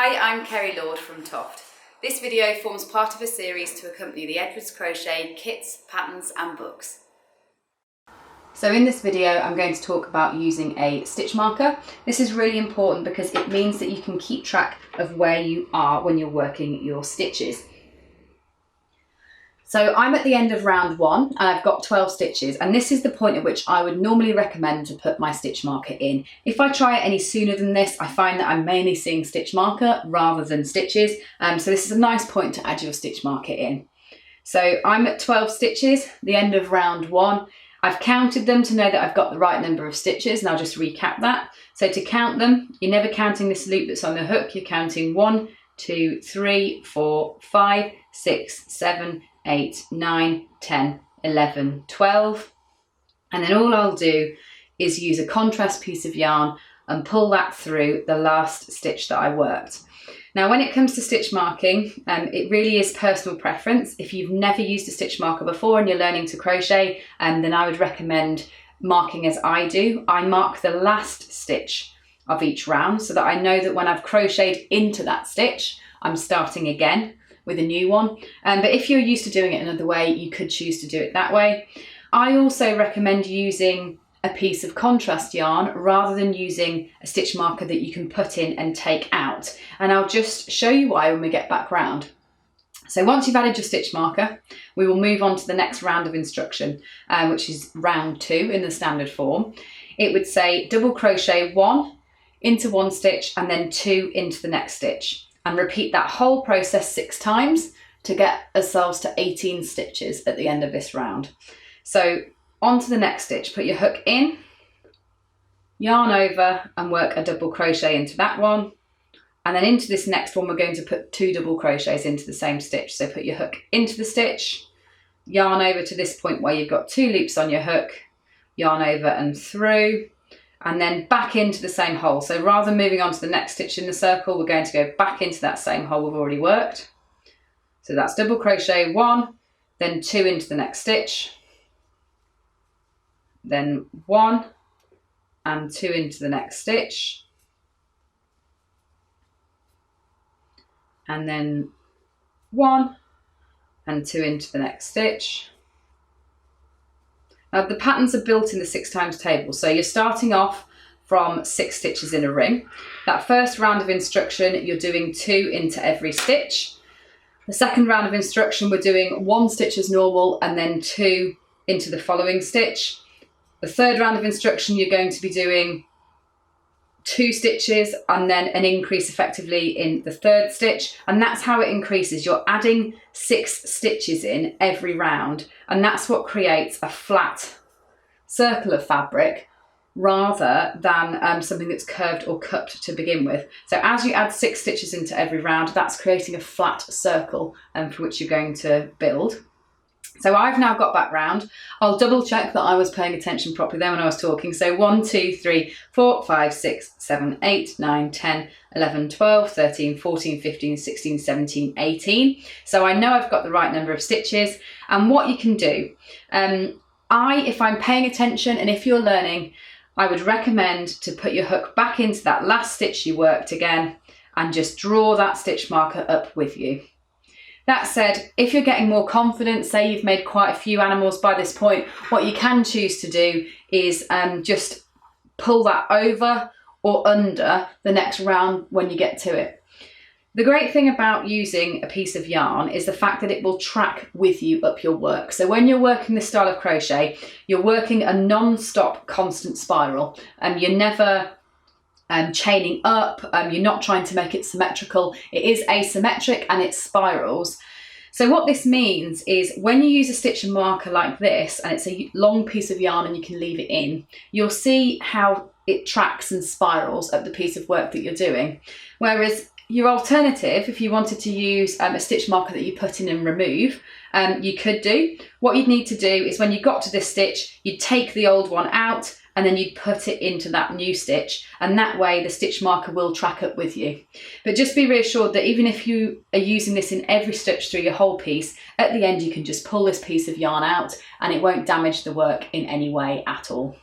Hi, I'm Kerry Lord from TOFT. This video forms part of a series to accompany the Edwards Crochet kits, patterns and books. So in this video I'm going to talk about using a stitch marker. This is really important because it means that you can keep track of where you are when you're working your stitches. So I'm at the end of round 1 and I've got 12 stitches, and this is the point at which I would normally recommend to put my stitch marker in. If I try it any sooner than this, I find that I'm mainly seeing stitch marker rather than stitches. So this is a nice point to add your stitch marker in. So I'm at 12 stitches, the end of round 1. I've counted them to know that I've got the right number of stitches, and I'll just recap that. So to count them, you're never counting this loop that's on the hook, you're counting 1, 2, 3, 4, 5, 6, 7, 8, 9, 10, 11, 12. And then all I'll do is use a contrast piece of yarn and pull that through the last stitch that I worked. Now when it comes to stitch marking, it really is personal preference. If you've never used a stitch marker before and you're learning to crochet, then I would recommend marking as I do. I mark the last stitch of each round so that I know that when I've crocheted into that stitch, I'm starting again with a new one. But if you're used to doing it another way, you could choose to do it that way. I also recommend using a piece of contrast yarn rather than using a stitch marker that you can put in and take out. And I'll just show you why when we get back round. So once you've added your stitch marker, we will move on to the next round of instruction, which is round 2 in the standard form. It would say double crochet 1 into 1 stitch and then 2 into the next stitch. And repeat that whole process 6 times to get ourselves to 18 stitches at the end of this round. So on to the next stitch, put your hook in, yarn over and work a double crochet into that one. And then into this next one, we're going to put 2 double crochets into the same stitch. So put your hook into the stitch, yarn over to this point where you've got 2 loops on your hook, yarn over and through, and then back into the same hole. So rather than moving on to the next stitch in the circle, we're going to go back into that same hole we've already worked. So that's double crochet 1, then 2 into the next stitch, then 1 and 2 into the next stitch, and then 1 and 2 into the next stitch. Now the patterns are built in the 6 times table, so you're starting off from 6 stitches in a ring. That first round of instruction, you're doing 2 into every stitch. The second round of instruction, we're doing 1 stitch as normal and then 2 into the following stitch. The third round of instruction, you're going to be doing 2 stitches and then an increase effectively in the third stitch, and that's how it increases. You're adding 6 stitches in every round, and that's what creates a flat circle of fabric rather than something that's curved or cupped to begin with. So as you add 6 stitches into every round, that's creating a flat circle for which you're going to build. So I've now got back round. I'll double check that I was paying attention properly then when I was talking. So 1, 2, 3, 4, 5, 6, 7, 8, 9, 10, 11, 12, 13, 14, 15, 16, 17, 18. So I know I've got the right number of stitches. And what you can do, if I'm paying attention and if you're learning, I would recommend to put your hook back into that last stitch you worked again and just draw that stitch marker up with you. That said, if you're getting more confident, say you've made quite a few animals by this point, what you can choose to do is just pull that over or under the next round when you get to it. The great thing about using a piece of yarn is the fact that it will track with you up your work. So when you're working this style of crochet, you're working a non-stop constant spiral, and you're never chaining up, you're not trying to make it symmetrical. It is asymmetric and it spirals. So what this means is when you use a stitch marker like this, and it's a long piece of yarn and you can leave it in, you'll see how it tracks and spirals up the piece of work that you're doing. Whereas your alternative, if you wanted to use a stitch marker that you put in and remove, you could do. What you'd need to do is when you got to this stitch, you'd take the old one out and then you'd put it into that new stitch, and that way the stitch marker will track up with you. But just be reassured that even if you are using this in every stitch through your whole piece, at the end you can just pull this piece of yarn out and it won't damage the work in any way at all.